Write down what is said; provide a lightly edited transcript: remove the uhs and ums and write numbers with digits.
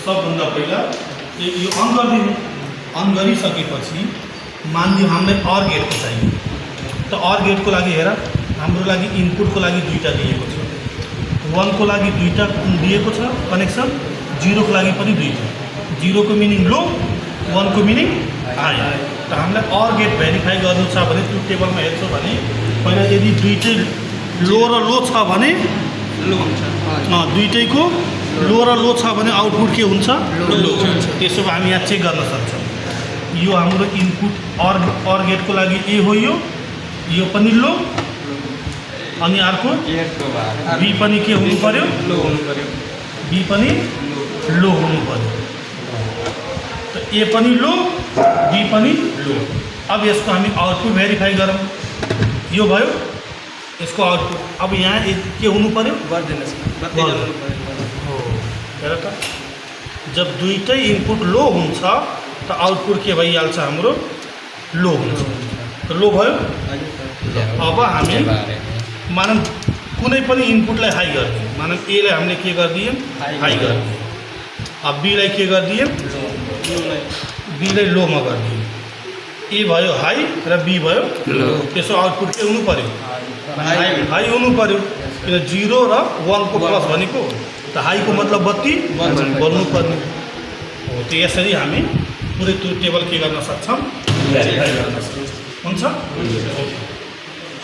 सबभन्दा पहिला यो अन गरिदिनु। अन गरिसकेपछि मानिलिउँ हामीलाई अर गेटको चाहियो। त अर गेटको लागि हेर हाम्रो लागि इनपुटको लागि दुईवटा दिएको छ। 1 को लागि दुईवटा दिएको छ कनेक्सन, 0 को लागि पनि दुईवटा। 0 को मिनिङ लो, 1 को मिनिङ हाई। त हामीलाई अर गेट भेरिफाई गर्नु छ भने त्यो टेबलमा हेर्छौँ भने पहिला यदि दुईटै लो र लो छ भने लो हुन्छ। दुईटैको लो र लो छ भने आउटपुट के हुन्छ? लो हुन्छ। त्यसो भए हामी यहाँ चेक गर्न सक्छौँ। यो हाम्रो इनपुट अर गेटको लागि ए हो, यो पनि लो, अनि अर्को बी पनि के हुनु पर्यो? लो हुनु पर्यो। बी पनि लो हुनु पर्यो। त ए पनि लो, बी पनि लो। अब यसको हामी आउटपुट भेरिफाई गरौँ। यो भयो यसको आउटपुट। अब यहाँ के हुनु पर्यो? गरिदिनुहोस् न। बत्ती जलाउनु पर्यो। हो हेर त, जब दुईटै इनपुट लो हुन्छ त आउटपुट के भइहाल्छ? हाम्रो लो हुन्छ। त लो भयो। अब हामी मानौँ कुनै पनि इनपुटलाई हाई गरिदियौँ। मानौँ एलाई हामीले के गरिदियौँ? हाई गरिदियौँ। अब बीलाई के गरिदियौँ? बीलाई लोमा गरिदियौँ। ए भयो हाई र बी भयो लो। त्यसो आउटपुट के हुनु पर्यो? हाई हुनु पर्यो। किन 0 र 1 को प्लस भनेको त हाईको मतलब बत्ती बल्नु पर्ने हो। त यसरी हामी पुरै त्यो टेबल के गर्न सक्छौँ? भेरिफाई गर्न सक्छौँ। हुन्छ?